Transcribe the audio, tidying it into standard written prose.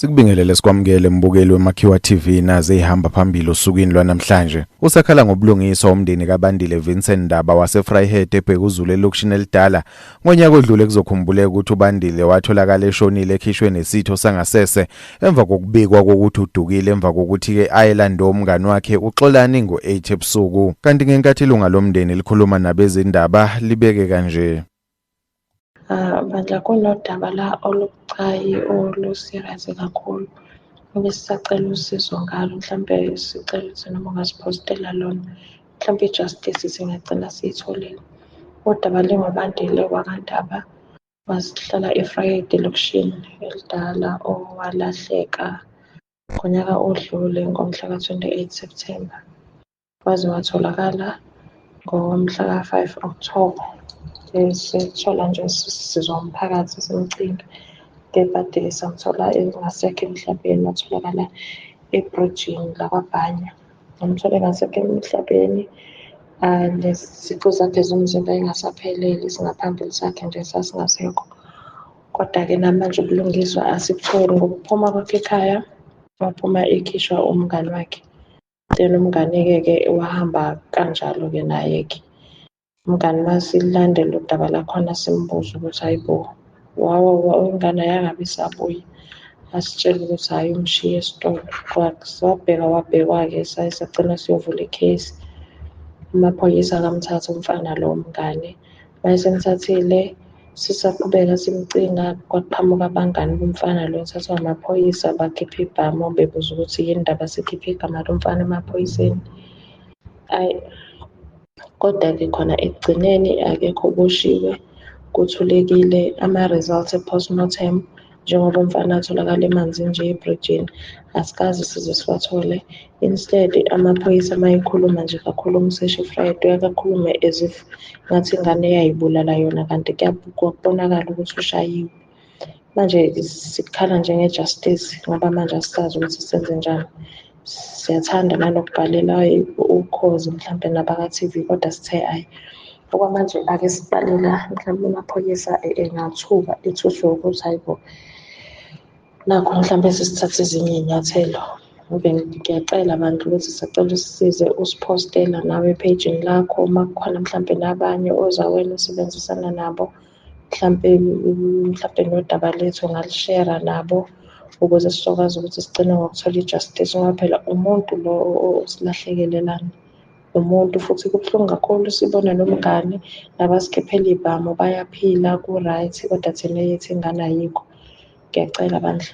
Sikubingelele sikwamukele mbukeli weMakhiwa TV naze ihamba phambili osukwini lwanamhlanje. Usakhala ngobulungiswa umndeni kaBandile Vincent Daba waseVryheid eBhekuzulu eLokishini elidala. Ngonyaka odlule kuzokhumbuleka ukuthi uBandile watholakala eshonile ekhishwe nesitho sangasese emva kokubikwa kokuthi udukile emva kokuthi ke ayelanda umngani wakhe uXolani ngo-8 ebusuku. Kanti ngenkathi ilunga lomndeni likhuluma nabezindaba libeke kanje. Bandla kunodaba la olubucayi olusirious kakhulu. Besisacela usizo ngalo, mhlambe sicela ukuthi noma ungasipostela lona, mhlambe ijustice singagcina siyitholile. Udaba lingoBandile wakwaNdaba wasihlala eVryheid elokishini elidala owalahleka ngonyaka odlule ngomhla ka-28 September. Waze watholakala ngomhla ka-5 October. Sithola nje sizwa umphakathi simcinga, kepha samthola engasekho emhlabeni, watholakala ebrijini lakwaBhanya. Amthole engasekho emhlabeni, nezicu zakhe zomzimba engasaphelele, singaphambili sakhe nje sasingasekho. Kodwa-ke namanje ubulungiswa asikutholi ngoba uphuma kwakhe ekhaya, waphuma ekhishwa umngani wakhe. Then umngane-ke wahamba kanjalo-ke naye-ke. Umngani masilandela udaba lakhona simbuza ukuthi hayibo, ingane yangabe isabuya, asitshela ukuthi hhayi umshiye esitolo. Wabhekwa-ke sagcina siyovula ikhesi. Amaphoyisa akamthatha umfana lo mngane. Mayesemthathile sisaqhubeka simcinga, kwaqhamuka abangani bomfana lo ethathwa amaphoyisa, bakhipha ibhamu bebuza ukuthi yini indaba sikhiphe igama lomfana emaphoyiseni. Kodwa-ke khona ekugcineni akekho oboshiwe, kuthulekile ama-results e-postmortem njengoba umfana atholakala emanzini nje ebrijini, asikaze size siwathole. Instead amaphoyisa mayekhuluma nje kakhulu umseshi eVryheid uyakakhuluma as if ngathi ingane eyayibulala yona, kanti kubonakala ukuthi ushayiwe. Manje sikhala njenge-justice ngoba manje asikazi ukuthi senze njani. Siyathanda nanokubhalela ukhozi mhlampe nabaka-TV, kodwa sithe hhayi okwamanje ake sibalela mhlawumbe amaphoyisa engathuka ethuswe ukuthi hayibo nakho mhlawumbe sesithathe ezinye iy'nyathelo. Ngiyacela bandla ukuthi sicela usisize usiphostela nawe ephejini lakho uma kukhona mhlampe nabanye ozawena usebenzisana nabo, mhlampe nodaba lethu ungalishera nabo ukuze sizokwazi ukuthi sigcine ngokuthola ijustice ngoba phela umuntu lo osilahlekelelana umuntu, futhi kubuhlungu kakhulu sibona nomngane nabasikhiphela ibhamu bayaphila ku-right, kodwa thina yethu ingane ayikho. Ngiyacela bandla.